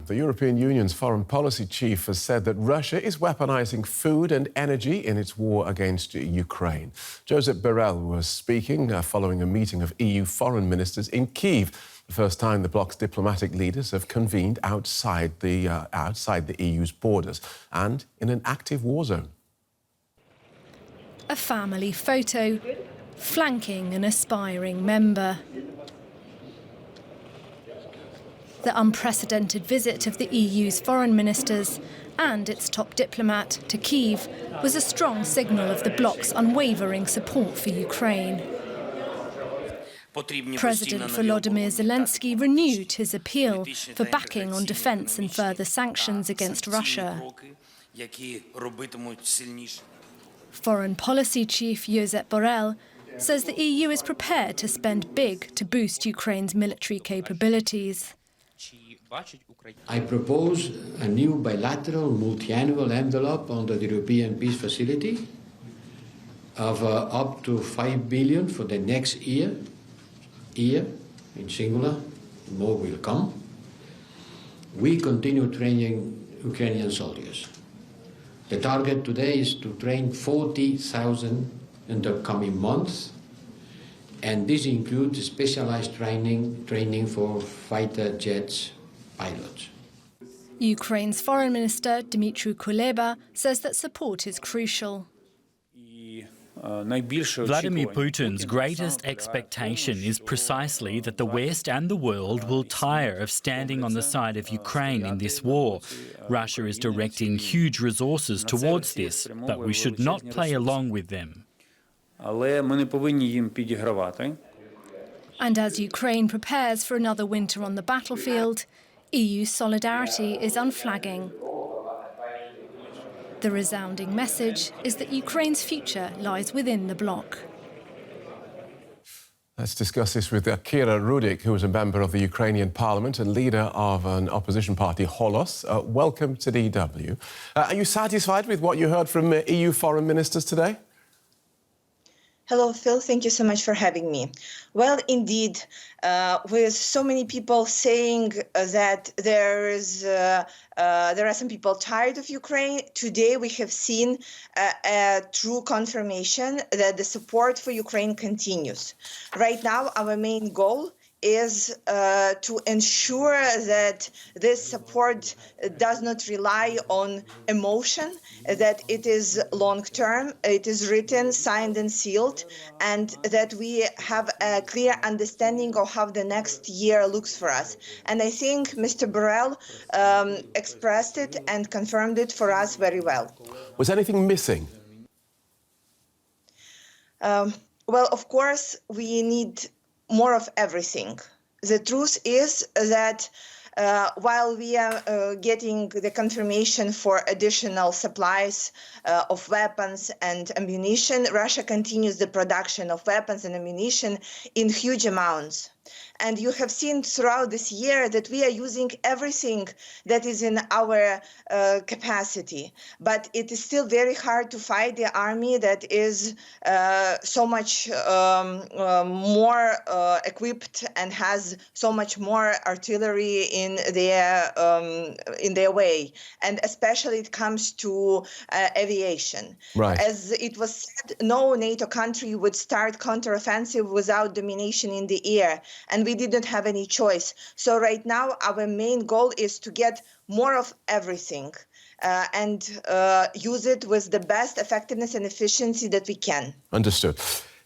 the European Union's foreign policy chief has said that Russia is weaponizing food and energy in its war against Ukraine. Josep Borrell was speaking following a meeting of EU foreign ministers in Kyiv, the first time the bloc's diplomatic leaders have convened outside the EU's borders and in an active war zone. A family photo flanking an aspiring member. The unprecedented visit of the EU's foreign ministers and its top diplomat to Kyiv was a strong signal of the bloc's unwavering support for Ukraine. President Volodymyr Zelensky renewed his appeal for backing on defence and further sanctions against Russia. Foreign policy chief Josep Borrell says the EU is prepared to spend big to boost Ukraine's military capabilities. I propose a new bilateral multi-annual envelope under the European Peace Facility of up to 5 billion for the next year in singular, more will come. We continue training Ukrainian soldiers. The target today is to train 40,000 in the coming months, and this includes specialized training for fighter jets pilots. Ukraine's Foreign Minister Dmytro Kuleba says that support is crucial. Vladimir Putin's greatest expectation is precisely that the West and the world will tire of standing on the side of Ukraine in this war. Russia is directing huge resources towards this, but we should not play along with them. And as Ukraine prepares for another winter on the battlefield, EU solidarity is unflagging. The resounding message is that Ukraine's future lies within the bloc. Let's discuss this with Kira Rudik, who is a member of the Ukrainian parliament and leader of an opposition party, Holos. Welcome to DW. Are you satisfied with what you heard from EU foreign ministers today? Hello, Phil. Thank you so much for having me. Well, indeed, with so many people saying that there are some people tired of Ukraine, today we have seen a true confirmation that the support for Ukraine continues. Right now, our main goal is to ensure that this support does not rely on emotion, that it is long-term, it is written, signed and sealed, and that we have a clear understanding of how the next year looks for us. And I think Mr. Borrell expressed it and confirmed it for us very well. Was anything missing? Well, of course, we need more of everything. The truth is that while we are getting the confirmation for additional supplies of weapons and ammunition, Russia continues the production of weapons and ammunition in huge amounts. And you have seen throughout this year that we are using everything that is in our capacity. But it is still very hard to fight the army that is so much more equipped and has so much more artillery in their way. And especially it comes to aviation. Right. As it was said, no NATO country would start counteroffensive without domination in the air. And we didn't have any choice. So right now, our main goal is to get more of everything and use it with the best effectiveness and efficiency that we can. Understood.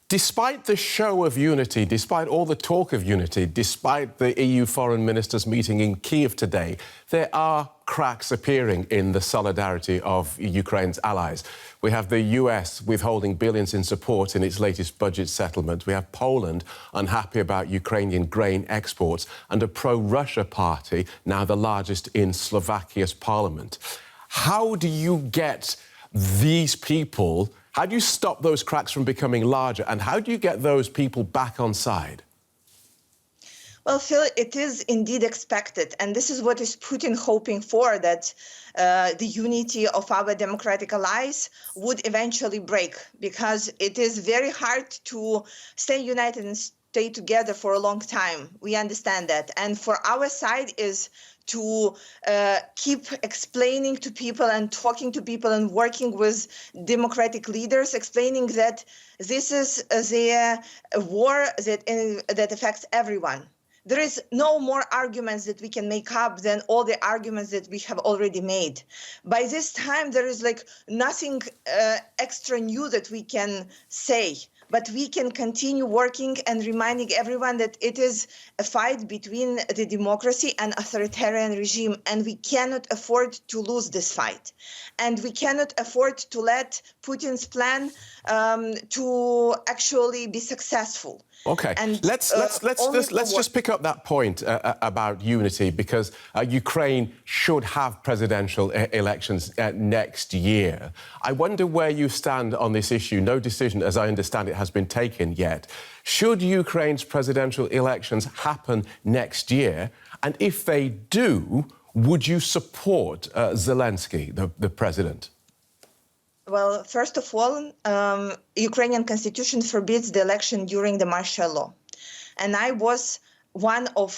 Despite the show of unity, despite all the talk of unity, despite the EU foreign ministers meeting in Kyiv today, there are cracks appearing in the solidarity of Ukraine's allies. We have the US withholding billions in support in its latest budget settlement. We have Poland unhappy about Ukrainian grain exports and a pro-Russia party, now the largest in Slovakia's parliament. How do you get these people, how do you stop those cracks from becoming larger, and how do you get those people back on side? Well, Phil, it is indeed expected, and this is what is Putin hoping for, that the unity of our democratic allies would eventually break, because it is very hard to stay united stay together for a long time. We understand that. And for our side is to keep explaining to people and talking to people and working with democratic leaders, explaining that this is the war that affects everyone. There is no more arguments that we can make up than all the arguments that we have already made. By this time, there is like nothing extra new that we can say, but we can continue working and reminding everyone that it is a fight between the democracy and authoritarian regime, and we cannot afford to lose this fight. And we cannot afford to let Putin's plan to actually be successful. Okay, and let's just pick up that point about unity, because Ukraine should have presidential elections next year. I wonder where you stand on this issue. No decision, as I understand it, has been taken yet. Should Ukraine's presidential elections happen next year? And if they do, would you support Zelensky, the president? Well, first of all, Ukrainian constitution forbids the election during the martial law. And I was one of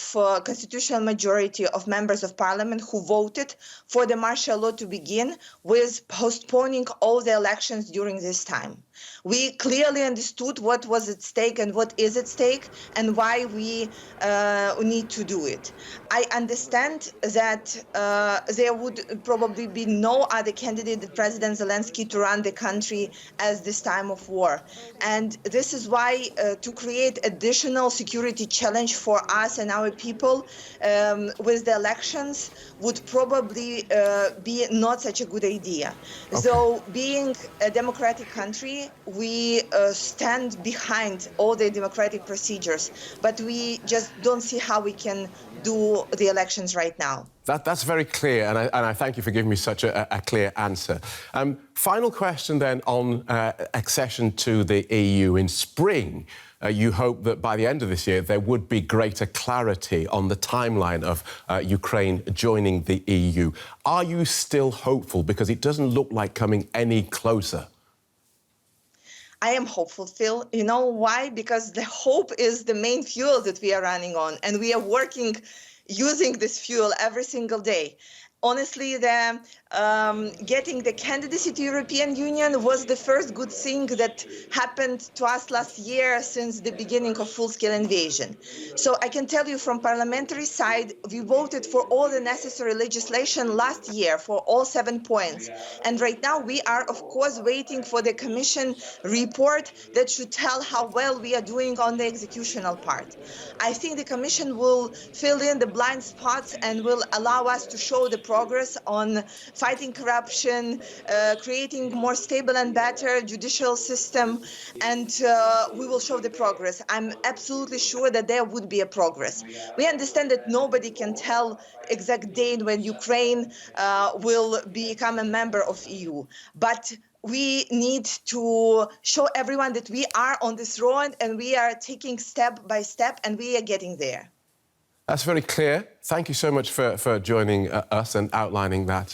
constitutional majority of members of parliament who voted for the martial law to begin with postponing all the elections during this time. We clearly understood what was at stake and what is at stake and why we need to do it. I understand that there would probably be no other candidate than President Zelensky to run the country as this time of war. And this is why to create additional security challenge for us and our people with the elections would probably be not such a good idea. Okay. So being a democratic country, we stand behind all the democratic procedures, but we just don't see how we can do the elections right now. That's very clear, and I thank you for giving me such a clear answer. Final question then on accession to the EU. In spring, you hope that by the end of this year there would be greater clarity on the timeline of Ukraine joining the EU. Are you still hopeful? Because it doesn't look like coming any closer. I am hopeful, Phil. You know why? Because the hope is the main fuel that we are running on, and we are working using this fuel every single day. Honestly, getting the candidacy to European Union was the first good thing that happened to us last year since the beginning of full-scale invasion. So I can tell you from parliamentary side, we voted for all the necessary legislation last year for all 7 points. And right now we are, of course, waiting for the Commission report that should tell how well we are doing on the executional part. I think the Commission will fill in the blind spots and will allow us to show the progress on fighting corruption, creating more stable and better judicial system, and we will show the progress. I'm absolutely sure that there would be a progress. We understand that nobody can tell exact date when Ukraine will become a member of EU, but we need to show everyone that we are on this road and we are taking step by step and we are getting there. That's very clear. Thank you so much for joining us and outlining that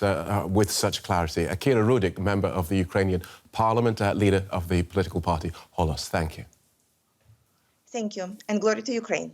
with such clarity. Kira Rudik, member of the Ukrainian Parliament, leader of the political party Holos. Thank you. Thank you, and glory to Ukraine.